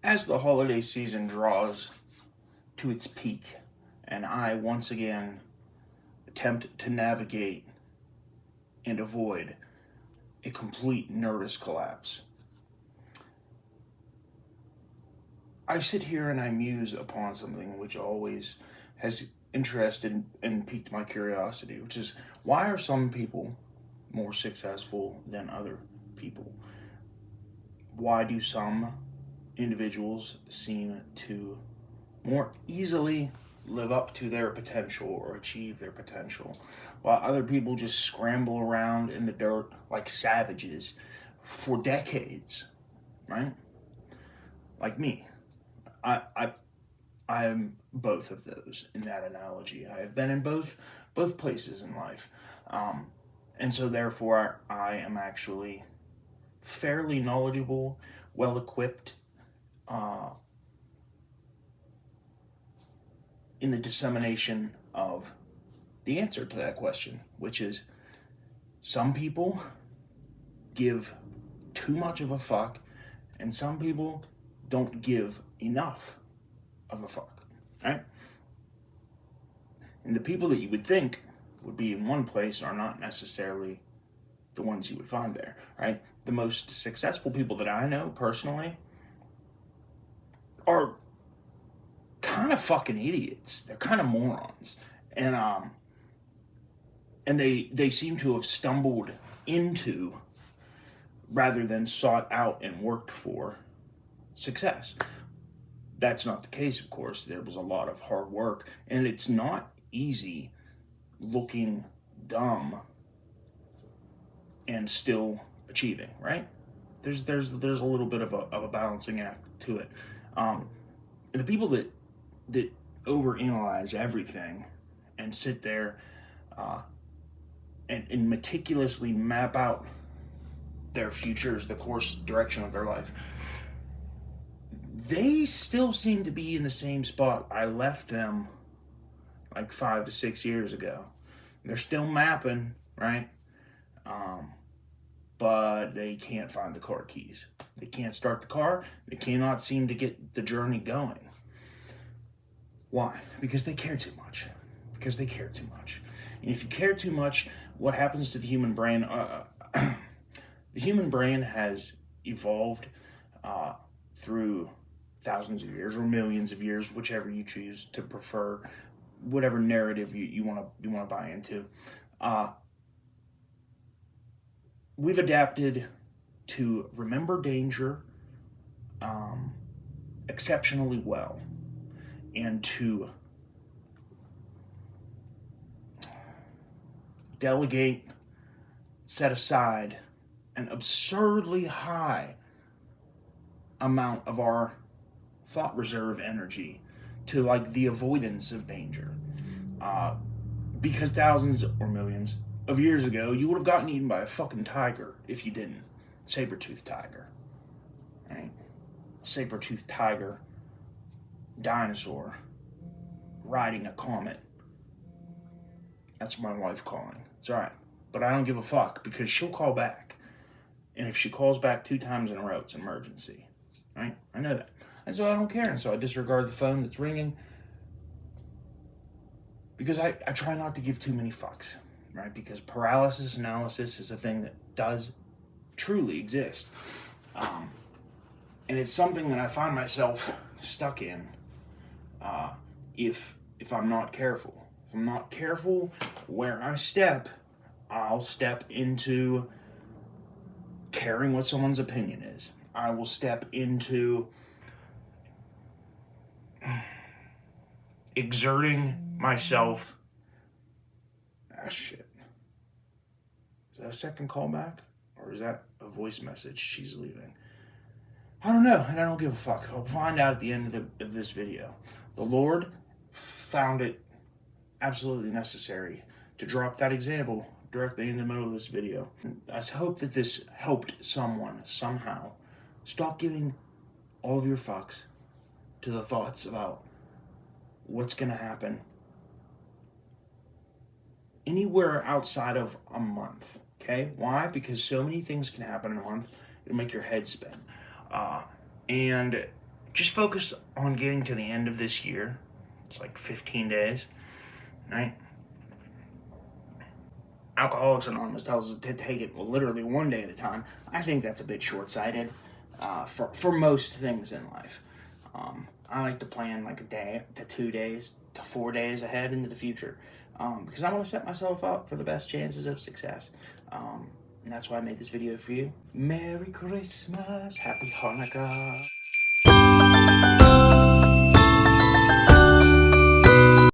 As the holiday season draws to its peak, and I once again attempt to navigate and avoid a complete nervous collapse, I sit here and I muse upon something which always has interested and piqued my curiosity, which is, why are some people more successful than other people? Why do some individuals seem to more easily live up to their potential or achieve their potential, while other people just scramble around in the dirt like savages for decades, right? Like me. I am both of those in that analogy. I have been in both places in life, and so therefore I am actually fairly knowledgeable, well equipped in the dissemination of the answer to that question, which is, some people give too much of a fuck, and some people don't give enough of a fuck, right? And the people that you would think would be in one place are not necessarily the ones you would find there, right? The most successful people that I know personally are kind of fucking idiots. They're kind of morons, and they seem to have stumbled into, rather than sought out and worked for, success. That's not the case, of course. There was a lot of hard work, and it's not easy looking dumb and still achieving, right? There's a little bit of a balancing act to it. The people that overanalyze everything and sit there and meticulously map out their futures, the course direction of their life, they still seem to be in the same spot I left them like 5 to 6 years ago. They're still mapping, right? But they can't find the car keys. They can't start the car. They cannot seem to get the journey going. Why? Because they care too much. Because they care too much. And if you care too much, what happens to the human brain? The human brain has evolved through thousands of years or millions of years, whichever you choose to prefer, whatever narrative you want to buy into. We've adapted to remember danger exceptionally well, and to delegate, set aside an absurdly high amount of our thought reserve energy to like the avoidance of danger. Because thousands or millions of years ago, you would have gotten eaten by a fucking tiger if you didn't. Saber-toothed tiger. Right? Saber-toothed tiger, dinosaur, riding a comet. That's my wife calling. It's alright. But I don't give a fuck, because she'll call back. And if she calls back 2 times in a row, it's an emergency. Right? I know that. And so I don't care. And so I disregard the phone that's ringing, because I try not to give too many fucks. Right? Because paralysis analysis is a thing that does truly exist. And it's something that I find myself stuck in if I'm not careful. If I'm not careful where I step, I'll step into caring what someone's opinion is. I will step into exerting myself. Shit. Is that a second callback? Or is that a voice message she's leaving? I don't know, and I don't give a fuck. I'll find out at the end of this video. The Lord found it absolutely necessary to drop that example directly in the middle of this video. I hope that this helped someone somehow stop giving all of your fucks to the thoughts about what's going to happen anywhere outside of a month, okay? Why? Because so many things can happen in a month. It'll make your head spin. And just focus on getting to the end of this year. It's like 15 days, right? Alcoholics Anonymous tells us to take it literally one day at a time. I think that's a bit short-sighted for most things in life. I like to plan like a day to 2 days to 4 days ahead into the future because I want to set myself up for the best chances of success. And that's why I made this video for you. Merry Christmas, Happy Hanukkah.